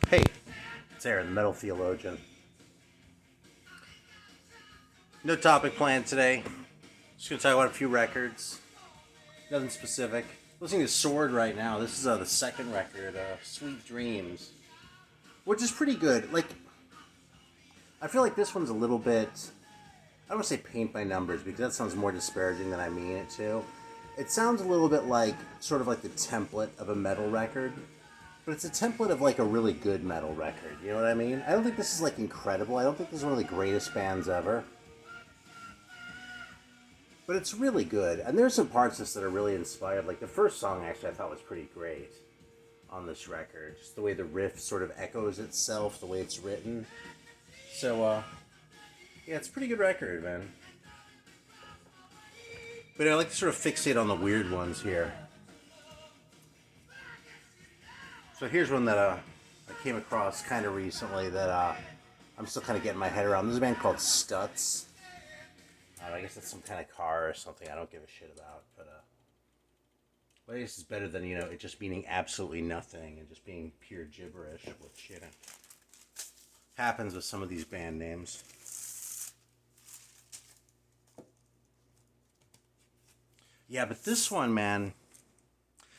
Hey, it's Aaron, the Metal Theologian. No topic planned today. Just gonna talk about a few records. Nothing specific. Listening to Sword right now. This is the second record, Sweet Dreams, which is pretty good. Like, I feel like this one's a little bit. I don't want to say paint by numbers because that sounds more disparaging than I mean it to. It sounds a little bit like sort of like the template of a metal record. But it's a template of like a really good metal record, you know what I mean? I don't think this is like incredible. I don't think this is one of the greatest bands ever. But it's really good. And there's some parts of this that are really inspired. Like the first song actually I thought was pretty great on this record. Just the way the riff sort of echoes itself, the way it's written. So, yeah, it's a pretty good record, man. But I like to sort of fixate on the weird ones here. So here's one that I came across kind of recently that I'm still kind of getting my head around. There's a band called Stutz. I guess it's some kind of car or something I don't give a shit about. But I guess it's better than, it just meaning absolutely nothing and just being pure gibberish, which, happens with some of these band names. Yeah, but this one, man...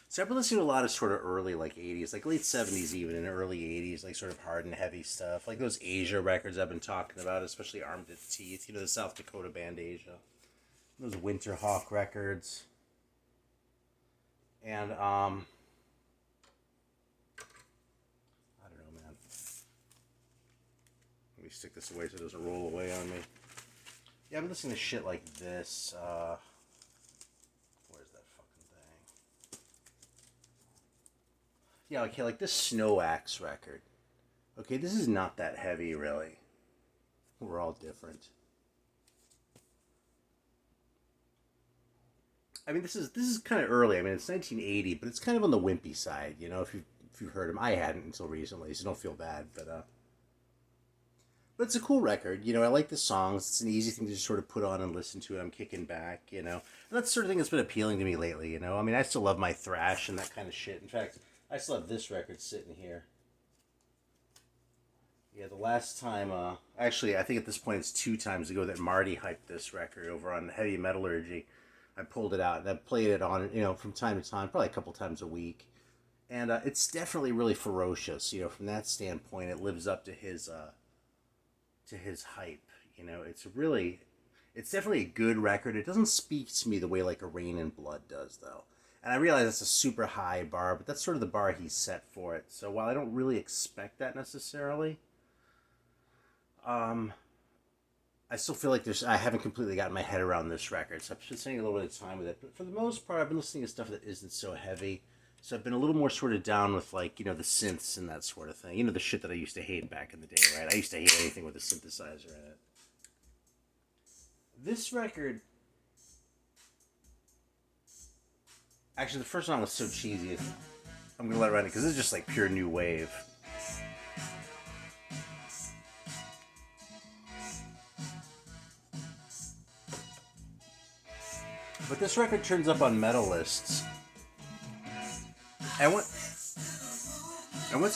So I've been listening to a lot of sort of early, like, 80s, like late 70s even, and early 80s, like sort of hard and heavy stuff. Like those Asia records I've been talking about, especially Armed to the Teeth, the South Dakota band Asia. Those Winter Hawk records. And, I don't know, man. Let me stick this away so it doesn't roll away on me. Yeah, I've been listening to shit like this, Yeah, okay, like this Snow Axe record. Okay, this is not that heavy, really. We're all different. I mean, this is kind of early. I mean, it's 1980, but it's kind of on the wimpy side, if you've heard him. I hadn't until recently, so don't feel bad. But it's a cool record. I like the songs. It's an easy thing to just sort of put on and listen to. I'm kicking back, And that's the sort of thing that's been appealing to me lately, I mean, I still love my thrash and that kind of shit. In fact, I still have this record sitting here. Yeah, the last time, actually, I think at this point it's 2 times ago that Marty hyped this record over on Heavy Metallurgy. I pulled it out and I've played it on, from time to time, probably a couple times a week. And it's definitely really ferocious, from that standpoint. It lives up to his hype. It's definitely a good record. It doesn't speak to me the way like a Rain and Blood does, though. And I realize that's a super high bar, but that's sort of the bar he's set for it. So while I don't really expect that necessarily, I still feel like I haven't completely gotten my head around this record. So I've been spending a little bit of time with it. But for the most part, I've been listening to stuff that isn't so heavy. So I've been a little more sort of down with like, the synths and that sort of thing. The shit that I used to hate back in the day, right? I used to hate anything with a synthesizer in it. This record... Actually, the first song was so cheesy. I'm gonna let it run it because this is just like pure new wave. But this record turns up on metal lists. And once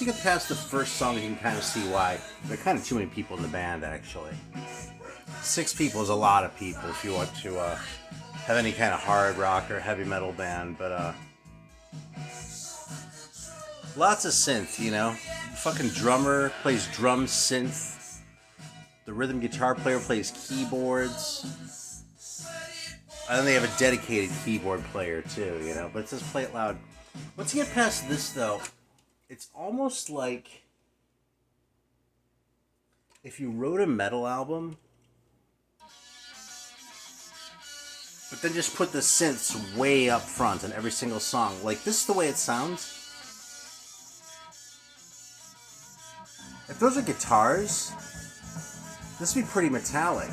you get past the first song, you can kind of see why. There are kind of too many people in the band, actually. 6 people is a lot of people if you want to have any kind of hard rock or heavy metal band, but lots of synth, The fucking drummer plays drum synth. The rhythm guitar player plays keyboards. And then they have a dedicated keyboard player too, But it says play it loud. Once you get past this, though, it's almost like if you wrote a metal album, but then just put the synths way up front on every single song. Like, this is the way it sounds. If those are guitars, this would be pretty metallic.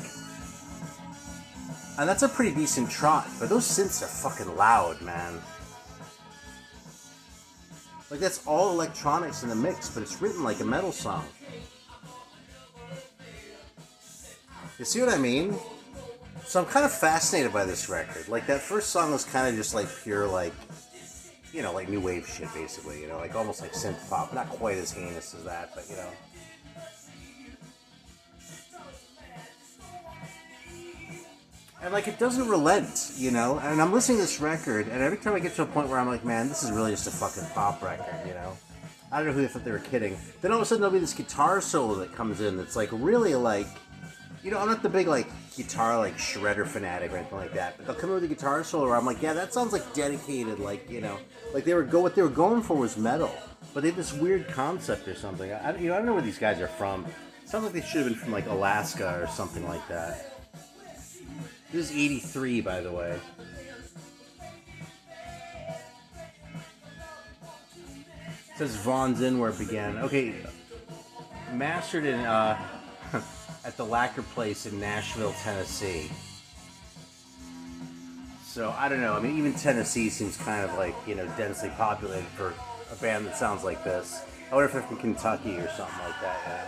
And that's a pretty decent trot, but those synths are fucking loud, man. Like, that's all electronics in the mix, but it's written like a metal song. You see what I mean? So I'm kind of fascinated by this record. Like, that first song was kind of just like pure, like, you know, like new wave shit, basically. You know, like almost like synth pop. Not quite as heinous as that, but you know. And like it doesn't relent, you know. And I'm listening to this record, and every time I get to a point where I'm like, man, this is really just a fucking pop record, you know. I don't know who they thought they were kidding. Then all of a sudden there'll be this guitar solo that comes in that's like really like, you know, I'm not the big like guitar like shredder fanatic or anything like that, but they'll come in with a guitar solo where I'm like, yeah, that sounds like dedicated, like, you know, like what they were going for was metal, but they had this weird concept or something. I don't know where these guys are from. It sounds like they should have been from like Alaska or something like that. This is '83, by the way. It says Vaughn's Inn where it began. Okay, mastered in at the Lacquer Place in Nashville, Tennessee. So I don't know. I mean, even Tennessee seems kind of like, you know, densely populated for a band that sounds like this. I wonder if they're from Kentucky or something like that. Yeah.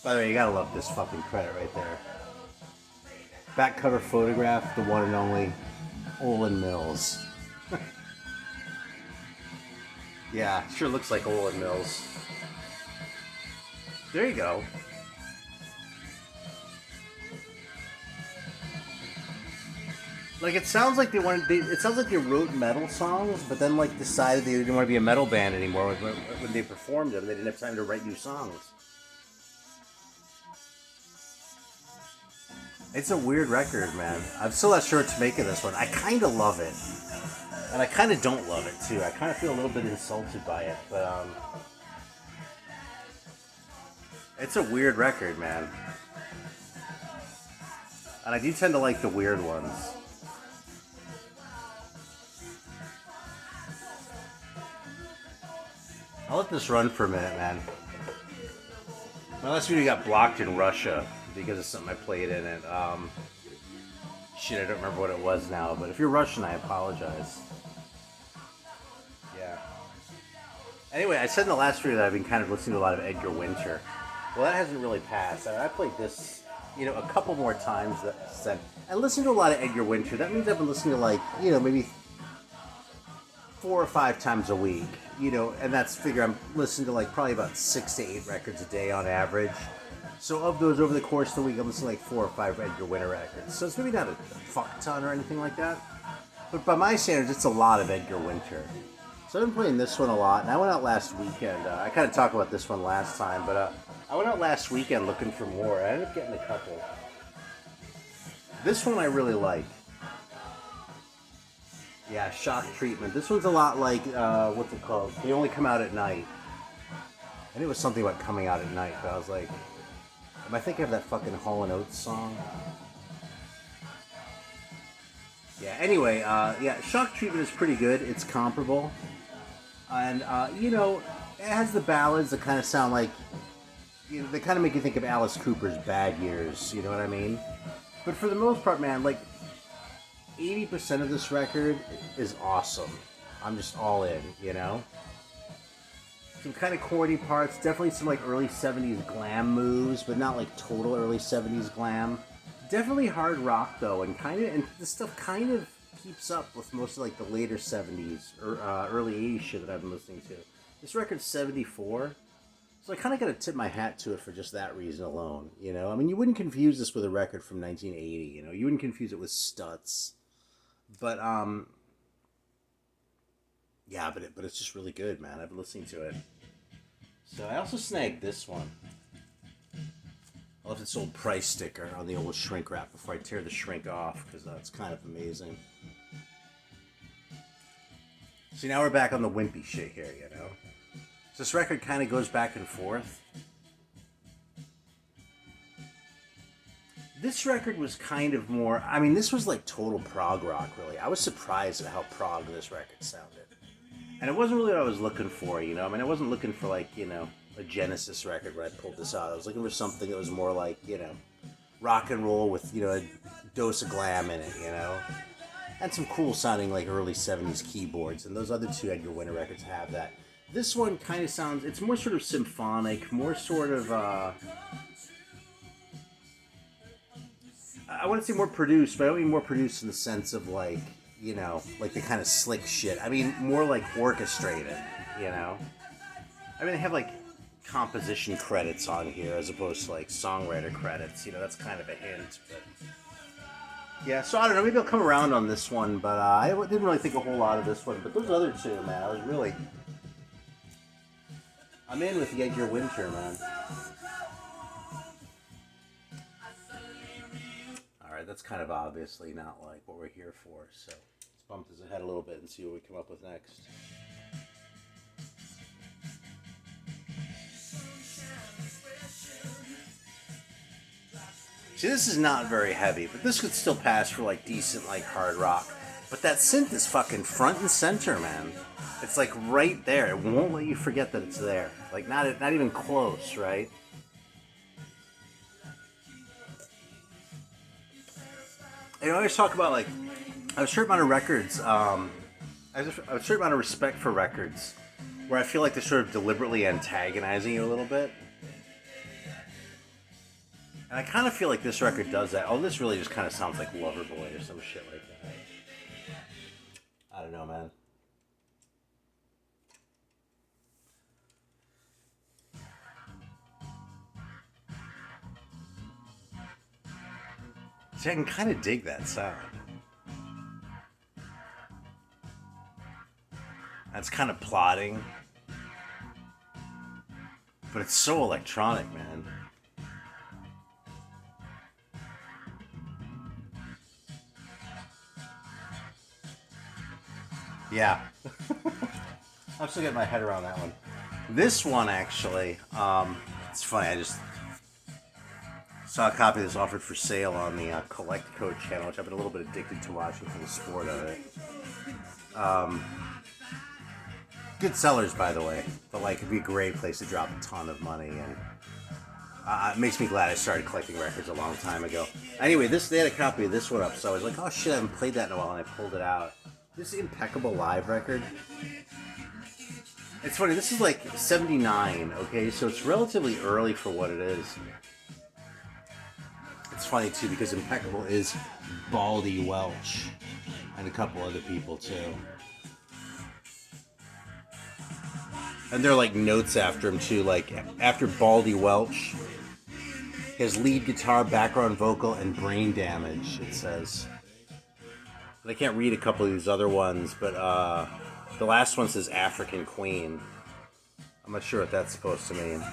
By the way, you gotta love this fucking credit right there. Back cover photograph, the one and only Olin Mills. Yeah, sure looks like Olin Mills. There you go. Like it sounds like it sounds like they wrote metal songs, but then like decided they didn't want to be a metal band anymore when they performed them. They didn't have time to write new songs. It's a weird record, man. I'm still not sure what to make of this one. I kind of love it, and I kind of don't love it too. I kind of feel a little bit insulted by it, but it's a weird record, man. And I do tend to like the weird ones. I'll let this run for a minute, man. My last video got blocked in Russia because of something I played in it. Shit, I don't remember what it was now, but if you're Russian, I apologize. Yeah. Anyway, I said in the last video that I've been kind of listening to a lot of Edgar Winter. Well, that hasn't really passed. I played this, you know, a couple more times I listened to a lot of Edgar Winter. That means I've been listening to like, you know, maybe 4 or 5 times a week, you know, and that's figure I'm listening to like probably about 6 to 8 records a day on average. So of those, over the course of the week, I'm listening to like 4 or 5 Edgar Winter records. So it's maybe not a fuck ton or anything like that, but by my standards, it's a lot of Edgar Winter. So I've been playing this one a lot, and I went out last weekend. I kind of talked about this one last time, but I went out last weekend looking for more. I ended up getting a couple. This one I really like. Yeah, Shock Treatment. This one's a lot like, what's it called? They Only Come Out at Night. And it was something about coming out at night, but I was like, am I thinking of that fucking Hall & Oates song? Yeah, anyway, yeah, Shock Treatment is pretty good. It's comparable. And, you know, it has the ballads that kind of sound like, you know, they kind of make you think of Alice Cooper's Bad Years, you know what I mean? But for the most part, man, like, 80% of this record is awesome. I'm just all in, you know? Some kind of corny parts, definitely some like early 70s glam moves, but not like total early 70s glam. Definitely hard rock though, and this stuff kind of keeps up with most of like the later 70s or early 80s shit that I've been listening to. This record's 74, so I kind of got to tip my hat to it for just that reason alone, you know? I mean, you wouldn't confuse this with a record from 1980, you know? You wouldn't confuse it with Stutz. But, yeah, but it's just really good, man. I've been listening to it. So I also snagged this one. I left this old price sticker on the old shrink wrap before I tear the shrink off, because that's kind of amazing. See, now we're back on the wimpy shit here, you know? So this record kind of goes back and forth. This record was kind of more, I mean, this was like total prog rock, really. I was surprised at how prog this record sounded. And it wasn't really what I was looking for, you know? I mean, I wasn't looking for like, you know, a Genesis record when I pulled this out. I was looking for something that was more like, you know, rock and roll with, you know, a dose of glam in it, you know? And some cool sounding like early 70s keyboards. And those other 2 Edgar Winter records have that. This one kind of sounds, it's more sort of symphonic, more sort of, I wouldn't say more produced, but I don't mean more produced in the sense of like, you know, like the kind of slick shit. I mean, more like orchestrated, you know? I mean, they have like composition credits on here as opposed to like songwriter credits. You know, that's kind of a hint, but yeah. So I don't know. Maybe I'll come around on this one, but I didn't really think a whole lot of this one. But those other two, man, I was really, I'm in with the Edgar Winter, man. All right, that's kind of obviously not like what we're here for. So let's bump this ahead a little bit and see what we come up with next. See, this is not very heavy, but this could still pass for like decent like hard rock. But that synth is fucking front and center, man. It's like right there. It won't let you forget that it's there. Like not even close, right? I always talk about like I have a certain amount of records. I have a certain amount of respect for records where I feel like they're sort of deliberately antagonizing you a little bit. And I kind of feel like this record does that. Oh, this really just kind of sounds like Loverboy or some shit like that. I don't know, man. See, I can kind of dig that sound. That's kind of plodding. But it's so electronic, man. Yeah. I'm still getting my head around that one. This one, actually, it's funny. I just saw a copy of this offered for sale on the Collect Code channel, which I've been a little bit addicted to watching for the sport of it. Good sellers, by the way, but like it'd be a great place to drop a ton of money, and it makes me glad I started collecting records a long time ago. Anyway, they had a copy of this one up, so I was like, oh shit, I haven't played that in a while, and I pulled it out. This Impeccable live record. It's funny, this is like 79, okay? So it's relatively early for what it is. It's funny too because Impeccable is Baldy Welch and a couple other people too. And they're like notes after him too, like after Baldy Welch, his lead guitar, background vocal, and brain damage, it says. But I can't read a couple of these other ones, but the last one says African Queen. I'm not sure what that's supposed to mean.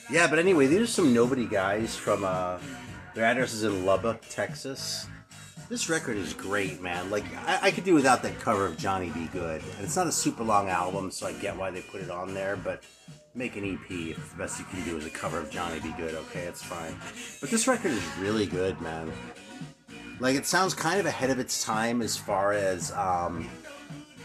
Yeah, but anyway, these are some nobody guys from, their address is in Lubbock, Texas. This record is great, man. Like, I could do without that cover of Johnny Be Good. And it's not a super long album, so I get why they put it on there, but make an EP if the best you can do is a cover of Johnny Be Good, okay? It's fine. But this record is really good, man. Like, it sounds kind of ahead of its time as far as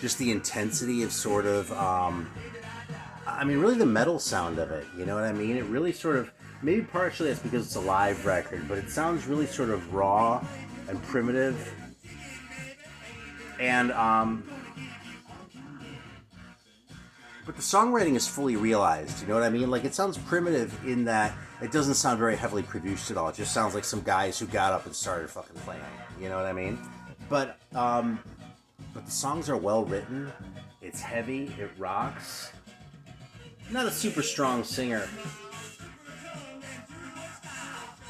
just the intensity of sort of, I mean, really the metal sound of it, you know what I mean? It really sort of, maybe partially that's because it's a live record, but it sounds really sort of raw and primitive. And, but the songwriting is fully realized, you know what I mean? Like, it sounds primitive in that it doesn't sound very heavily produced at all. It just sounds like some guys who got up and started fucking playing, you know what I mean? But the songs are well written. It's heavy. It rocks. Not a super strong singer,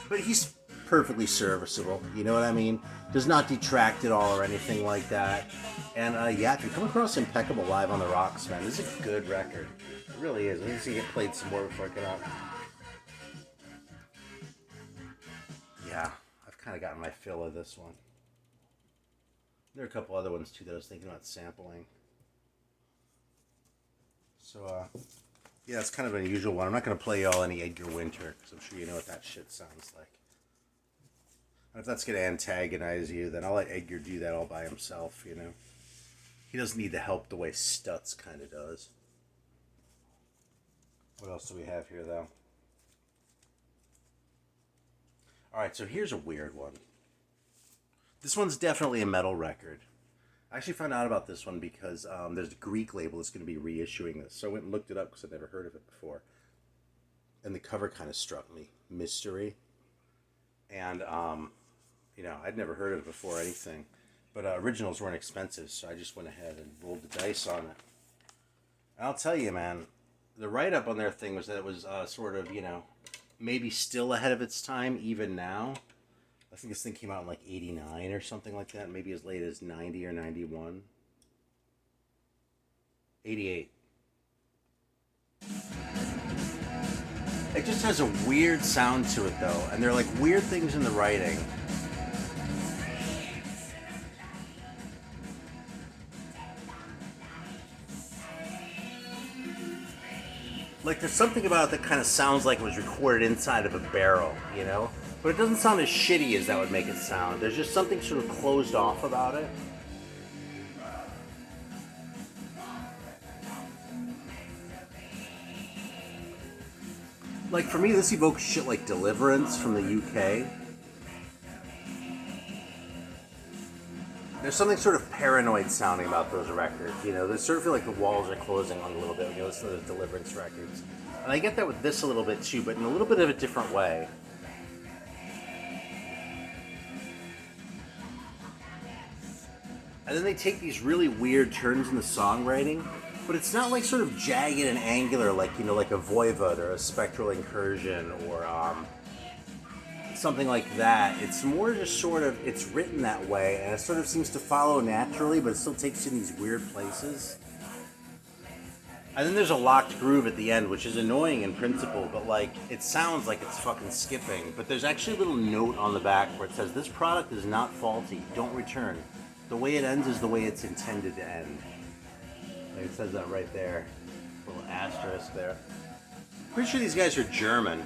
but he's perfectly serviceable. You know what I mean? Does not detract at all or anything like that. And yeah, if you come across Impeccable live on the Rocks, man, this is a good record. It really is. I need to get played some more before I get out. Yeah, I've kind of gotten my fill of this one. There are a couple other ones too that I was thinking about sampling. So, yeah, it's kind of an unusual one. I'm not going to play y'all any Edgar Winter, because I'm sure you know what that shit sounds like. And if that's going to antagonize you, then I'll let Edgar do that all by himself, you know. He doesn't need the help the way Stutz kind of does. What else do we have here, though? Alright, so here's a weird one. This one's definitely a metal record. I actually found out about this one because there's a Greek label that's going to be reissuing this. So I went and looked it up because I'd never heard of it before. And the cover kind of struck me. Mystery. And You know, I'd never heard of it before or anything. But originals weren't expensive, so I just went ahead and rolled the dice on it. And I'll tell you, man, the write-up on their thing was that it was sort of, you know, maybe still ahead of its time even now. I think this thing came out in like 89 or something like that, maybe as late as 90 or 91. 88. It just has a weird sound to it, though, and there are like weird things in the writing. Like, there's something about it that kind of sounds like it was recorded inside of a barrel, you know? But it doesn't sound as shitty as that would make it sound. There's just something sort of closed off about it. Like, for me, this evokes shit like Deliverance from the UK. There's something sort of paranoid sounding about those records, you know? They sort of feel like the walls are closing on a little bit when you listen to those Deliverance records. And I get that with this a little bit too, but in a little bit of a different way. And then they take these really weird turns in the songwriting, but it's not like sort of jagged and angular like, you know, like a Voivod or a Spectral Incursion or something like that. It's more just sort of, it's written that way, and it sort of seems to follow naturally, but it still takes you in these weird places. And then there's a locked groove at the end, which is annoying in principle, but like, it sounds like it's fucking skipping. But there's actually a little note on the back where it says, "This product is not faulty, don't return. The way it ends is the way it's intended to end." Like, it says that right there. A little asterisk there. Pretty sure these guys are German.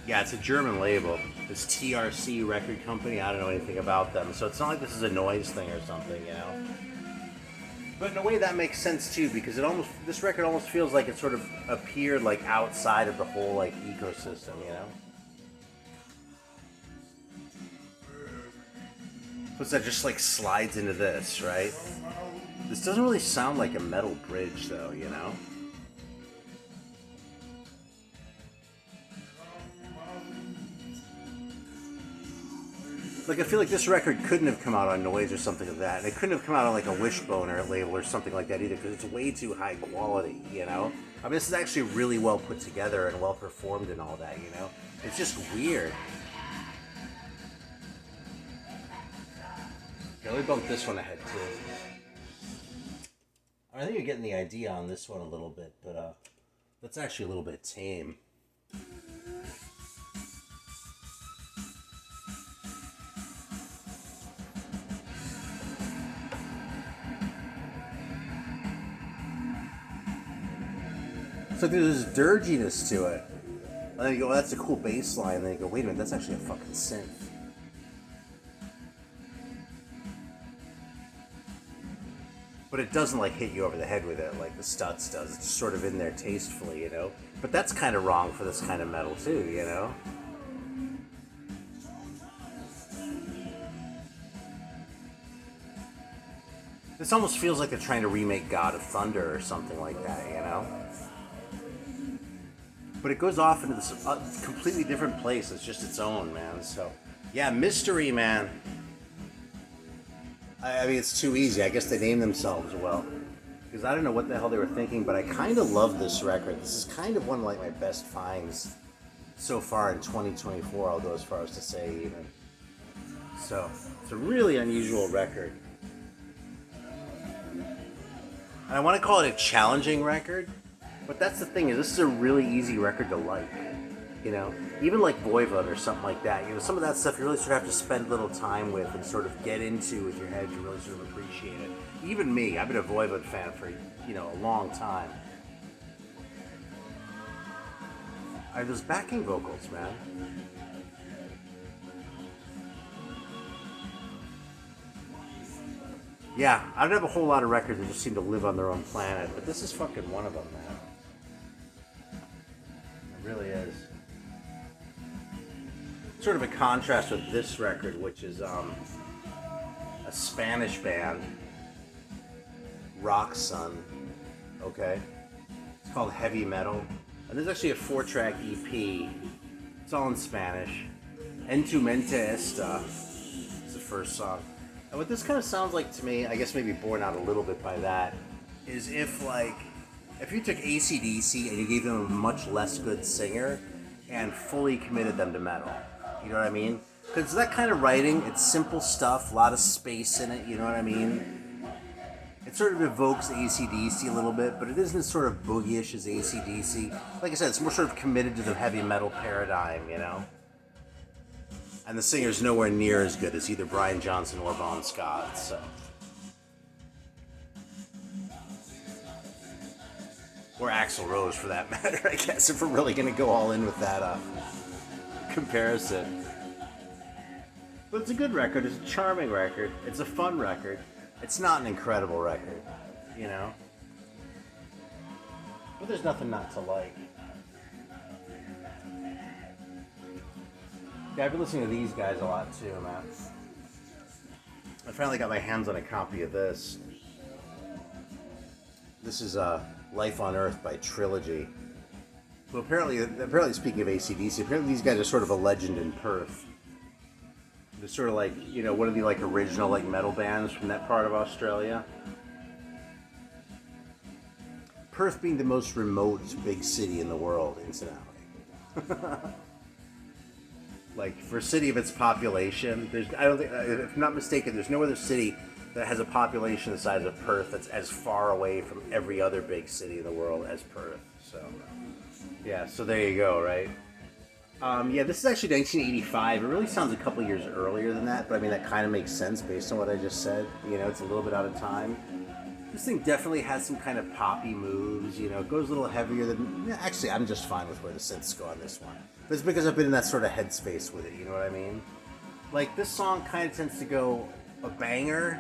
Yeah, it's a German label. This TRC record company, I don't know anything about them. So it's not like this is a noise thing or something, you know? But in a way that makes sense too, because this record almost feels like it sort of appeared like outside of the whole like ecosystem, you know? Plus that just like slides into this, right? This doesn't really sound like a metal bridge though, you know? Like, I feel like this record couldn't have come out on Noise or something like that. And it couldn't have come out on, like, a Wishbone or a label or something like that either, because it's way too high quality, you know? I mean, this is actually really well put together and well performed and all that, you know? It's just weird. Yeah, let me bump this one ahead, too. I think you're getting the idea on this one a little bit, but, that's actually a little bit tame. So there's this dirginess to it. And then you go, well, that's a cool bass line. And then you go, wait a minute, that's actually a fucking synth. But it doesn't like hit you over the head with it like the Stutz does. It's just sort of in there tastefully, you know? But that's kind of wrong for this kind of metal too, you know? This almost feels like they're trying to remake God of Thunder or something like that, you know? But it goes off into this completely different place. It's just its own, man. So, yeah, Mystery, man. I mean, it's too easy. I guess they named themselves well. Because I don't know what the hell they were thinking, but I kind of love this record. This is kind of one of like my best finds so far in 2024. I'll go as far as to say even. So, it's a really unusual record. And I want to call it a challenging record. But that's the thing, is this is a really easy record to like, you know? Even like Voivod or something like that, you know, some of that stuff you really sort of have to spend a little time with and sort of get into with your head to really sort of appreciate it. Even me, I've been a Voivod fan for, you know, a long time. Those backing vocals, man. Yeah, I don't have a whole lot of records that just seem to live on their own planet, but this is fucking one of them, man. Really is. Sort of a contrast with this record, which is a Spanish band, Rock Sun. Okay, it's called Heavy Metal, and there's actually a 4-track EP. It's all in Spanish. En tu mente esta is the first song. And what this kind of sounds like to me, I guess maybe borne out a little bit by that, is if you took AC/DC and you gave them a much less good singer and fully committed them to metal. You know what I mean? Because that kind of writing, it's simple stuff, a lot of space in it, you know what I mean? It sort of evokes AC/DC a little bit, but it isn't as sort of boogie-ish as AC/DC. Like I said, it's more sort of committed to the heavy metal paradigm, you know? And the singer's nowhere near as good as either Brian Johnson or Bon Scott, so... Or Axl Rose, for that matter, I guess, if we're really going to go all in with that comparison. But it's a good record. It's a charming record. It's a fun record. It's not an incredible record, you know? But there's nothing not to like. Yeah, I've been listening to these guys a lot too, man. I finally got my hands on a copy of this. This is Life on Earth by Trilogy. So apparently speaking of AC/DC, apparently these guys are sort of a legend in Perth. They're sort of like, you know, one of the like original like metal bands from that part of Australia. Perth being the most remote big city in the world, incidentally. Like for a city of its population, I don't think, if I'm not mistaken, there's no other city that has a population the size of Perth that's as far away from every other big city in the world as Perth. So, yeah, so there you go, right? Yeah, this is actually 1985. It really sounds a couple years earlier than that, but I mean, that kind of makes sense based on what I just said. You know, it's a little bit out of time. This thing definitely has some kind of poppy moves, you know, it goes a little heavier than... Actually, I'm just fine with where the synths go on this one. But it's because I've been in that sort of headspace with it, you know what I mean? Like, this song kind of tends to go a banger,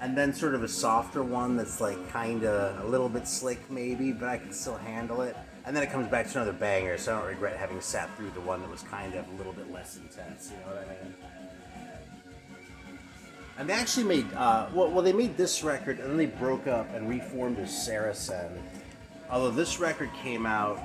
and then sort of a softer one that's like kind of a little bit slick maybe, but I can still handle it. And then it comes back to another banger, so I don't regret having sat through the one that was kind of a little bit less intense, you know what I mean? And they actually made, they made this record, and then they broke up and reformed as Saracen. Although this record came out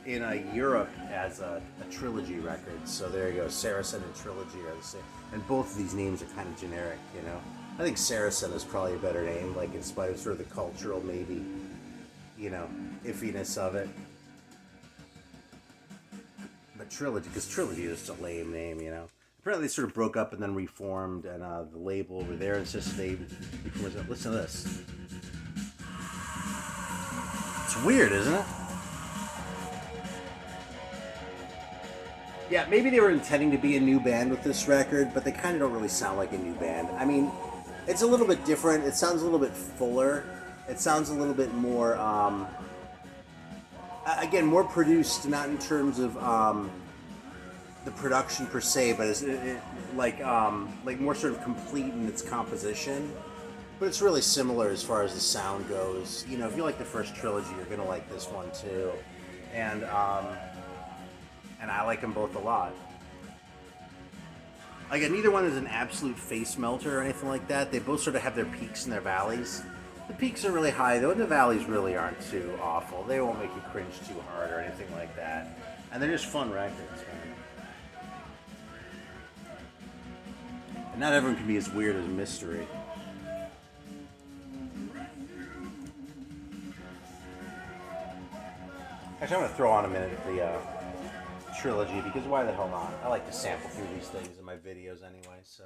in Europe as a Trilogy record, so there you go, Saracen and Trilogy are the same. And both of these names are kind of generic, you know? I think Saracen is probably a better name, like in spite of sort of the cultural, maybe, you know, iffiness of it. But Trilogy, because Trilogy is just a lame name, you know? Apparently they sort of broke up and then reformed, and the label over there insisted they reformed. Listen to this. It's weird, isn't it? Yeah, maybe they were intending to be a new band with this record, but they kind of don't really sound like a new band. I mean, it's a little bit different. It sounds a little bit fuller. It sounds a little bit more, again, more produced, not in terms of the production per se, but it's like more sort of complete in its composition. But it's really similar as far as the sound goes. You know, if you like the first Trilogy, you're gonna like this one too. And I like them both a lot. Again, neither one is an absolute face melter or anything like that. They both sort of have their peaks and their valleys. The peaks are really high though, and the valleys really aren't too awful. They won't make you cringe too hard or anything like that. And they're just fun records, man. And not everyone can be as weird as Mystery. Actually, I'm going to throw on a minute of the Trilogy, because why the hell not? I like to sample through these things in my videos anyway, so...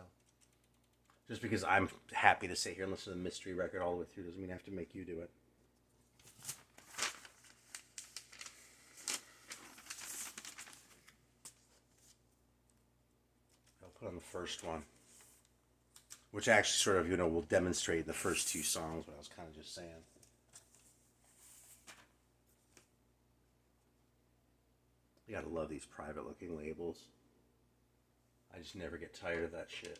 Just because I'm happy to sit here and listen to the Mystery record all the way through doesn't mean I have to make you do it. I'll put on the first one, which actually sort of, you know, will demonstrate the first two songs, what I was kind of just saying. You gotta love these private looking labels. I just never get tired of that shit.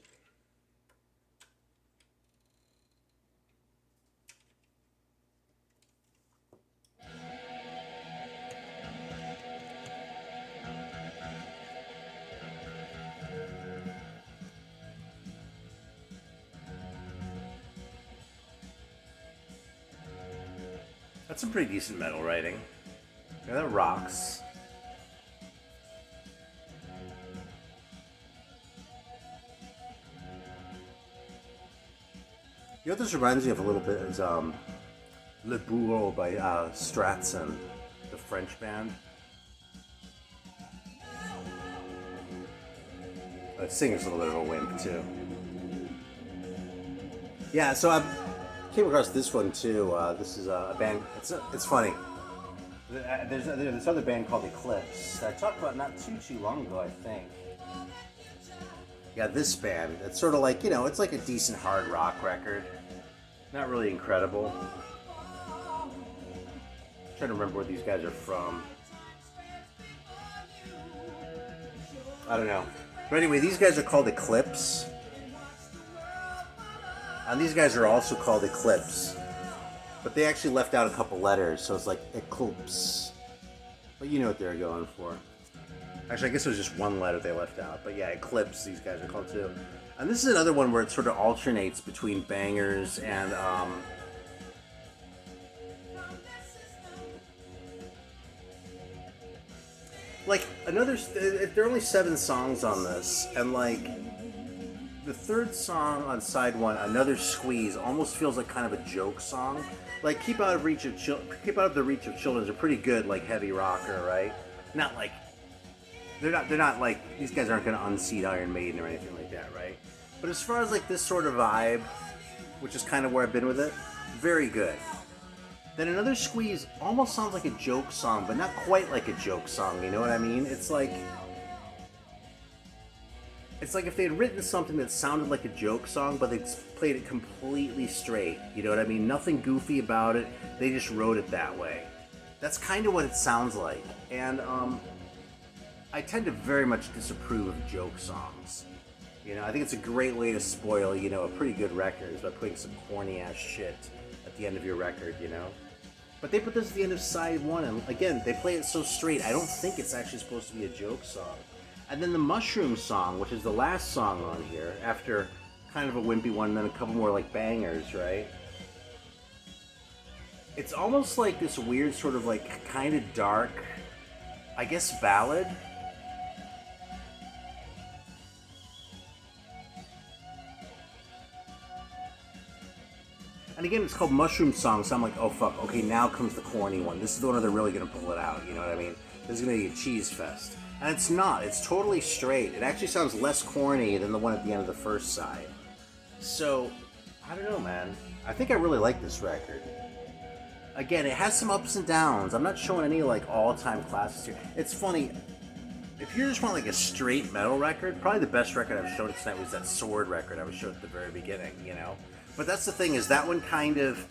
That's some pretty decent metal writing. Yeah, that rocks. You know what this reminds me of a little bit is Le Bourreau by Stratson, the French band. The singer's a little bit of a wimp too. Yeah, so I came across this one too. This is a band. It's funny. There's this other band called Eclipse that I talked about not too long ago, I think. Yeah, this band. It's sort of like, you know, it's like a decent hard rock record. Not really incredible. I'm trying to remember where these guys are from. I don't know. But anyway, these guys are called Eclipse. And these guys are also called Eclipse. But they actually left out a couple letters, so it's like Eclipse. But you know what they're going for. Actually, I guess it was just one letter they left out. But yeah, Eclipse, these guys are called too. And this is another one where it sort of alternates between bangers and like another. There are only 7 songs on this, and like the third song on side 1, Another Squeeze, almost feels like kind of a joke song. Like Keep Out of the Reach of Children is a pretty good like heavy rocker, right? Not like they're not like, these guys aren't going to unseat Iron Maiden or anything like that, right? But as far as like this sort of vibe, which is kind of where I've been with it, very good. Then Another Squeeze almost sounds like a joke song, but not quite like a joke song, you know what I mean? It's like if they had written something that sounded like a joke song, but they played it completely straight, you know what I mean? Nothing goofy about it, they just wrote it that way. That's kind of what it sounds like. And I tend to very much disapprove of joke songs. You know, I think it's a great way to spoil, you know, a pretty good record is by putting some corny ass shit at the end of your record, you know? But they put this at the end of side 1, and again, they play it so straight, I don't think it's actually supposed to be a joke song. And then the Mushroom song, which is the last song on here, after kind of a wimpy one, and then a couple more like bangers, right? It's almost like this weird sort of like kind of dark, I guess, ballad. And again, it's called Mushroom Song, so I'm like, oh fuck, okay, now comes the corny one. This is the one where they're really gonna pull it out, you know what I mean? This is gonna be a cheese fest. And it's not, it's totally straight. It actually sounds less corny than the one at the end of the first side. So, I don't know, man. I think I really like this record. Again, it has some ups and downs. I'm not showing any like all-time classics here. It's funny, if you just want like a straight metal record, probably the best record I've shown tonight was that Sword record I was showing at the very beginning, you know? But that's the thing, is that one kind of,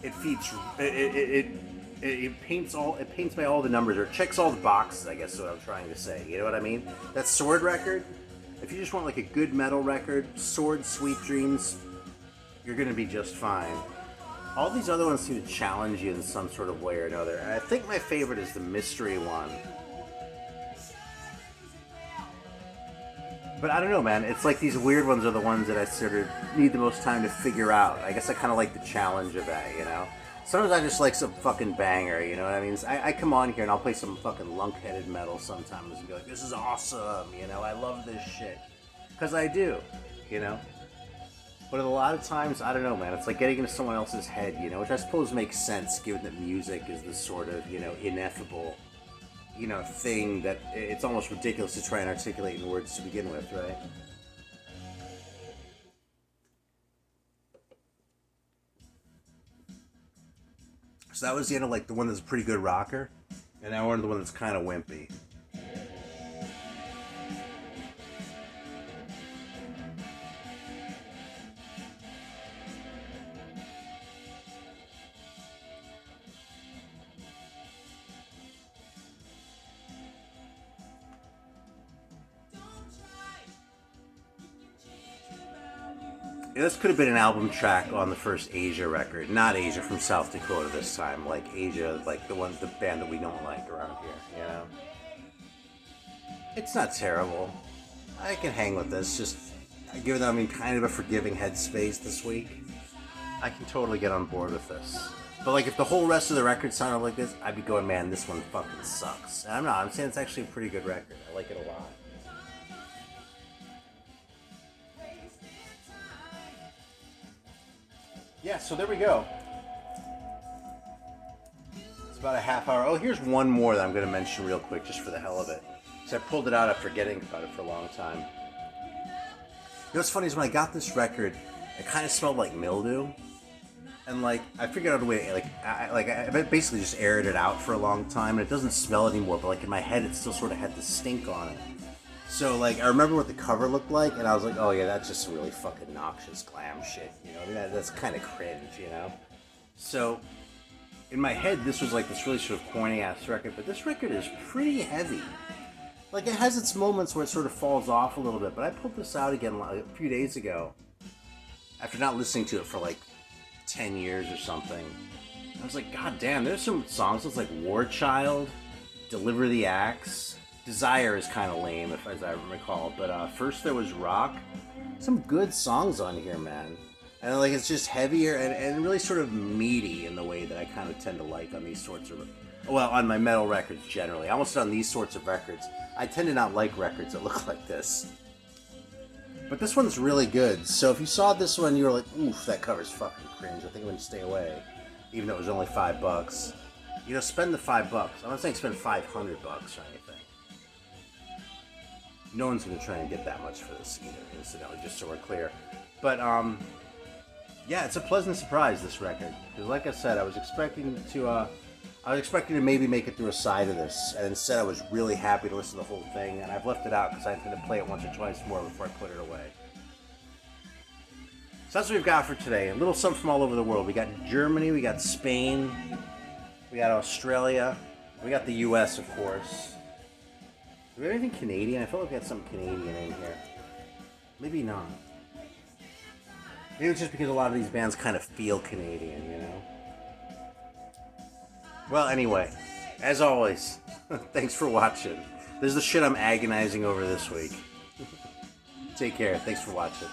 it paints by all the numbers, or checks all the boxes, I guess is what I'm trying to say. You know what I mean? That Sword record, if you just want like a good metal record, Sword, Sweet Dreams, you're gonna be just fine. All these other ones seem to challenge you in some sort of way or another. And I think my favorite is the Mystery one. But I don't know, man. It's like these weird ones are the ones that I sort of need the most time to figure out. I guess I kind of like the challenge of that, you know? Sometimes I just like some fucking banger, you know what I mean? I come on here and I'll play some fucking lunk-headed metal sometimes and be like, this is awesome, you know? I love this shit. Because I do, you know? But a lot of times, I don't know, man. It's like getting into someone else's head, you know? Which I suppose makes sense, given that music is this sort of, you know, ineffable, you know, thing that it's almost ridiculous to try and articulate in words to begin with, right? So that was the end of like the one that's a pretty good rocker, and now we're on the one that's kind of wimpy. Yeah, this could have been an album track on the first Asia record. Not Asia from South Dakota this time. Like Asia, like the band that we don't like around here, you know? It's not terrible. I can hang with this. Just, given that I'm in kind of a forgiving headspace this week, I can totally get on board with this. But like, if the whole rest of the record sounded like this, I'd be going, man, this one fucking sucks. And I'm not. I'm saying it's actually a pretty good record. I like it a lot. Yeah, so there we go. It's about a half hour. Oh, here's one more that I'm going to mention real quick, just for the hell of it. So I pulled it out after getting about it for a long time. You know what's funny is when I got this record, it kind of smelled like mildew. And like, I figured out a way, I basically just aired it out for a long time, and it doesn't smell anymore, but like in my head it still sort of had the stink on it. So like, I remember what the cover looked like, and I was like, oh yeah, that's just some really fucking noxious glam shit, you know? I mean, that's kind of cringe, you know? So, in my head, this was like this really sort of corny ass record, but this record is pretty heavy. Like, it has its moments where it sort of falls off a little bit, but I pulled this out again a few days ago, after not listening to it for like 10 years or something. I was like, god damn, there's some songs that's like War Child, Deliver the Axe, Desire is kind of lame, as I recall, but first there was Rock. Some good songs on here, man. And like, it's just heavier and really sort of meaty in the way that I kind of tend to like on these sorts of, well, on my metal records generally. Almost on these sorts of records, I tend to not like records that look like this. But this one's really good. So if you saw this one, you were like, oof, that cover's fucking cringe. I think I'm going to stay away. Even though it was only $5. You know, spend the $5. I'm not saying spend $500 or anything. No one's going to try and get that much for this either, incidentally, just so we're clear. But, yeah, it's a pleasant surprise, this record. Because like I said, I was expecting to maybe make it through a side of this, and instead I was really happy to listen to the whole thing, and I've left it out because I intend to play it once or twice more before I put it away. So that's what we've got for today. A little something from all over the world. We got Germany, we got Spain, we got Australia, we got the US, of course. Do we have anything Canadian? I feel like we had something Canadian in here. Maybe not. Maybe it's just because a lot of these bands kind of feel Canadian, you know? Well, anyway, as always, thanks for watching. This is the shit I'm agonizing over this week. Take care. Thanks for watching.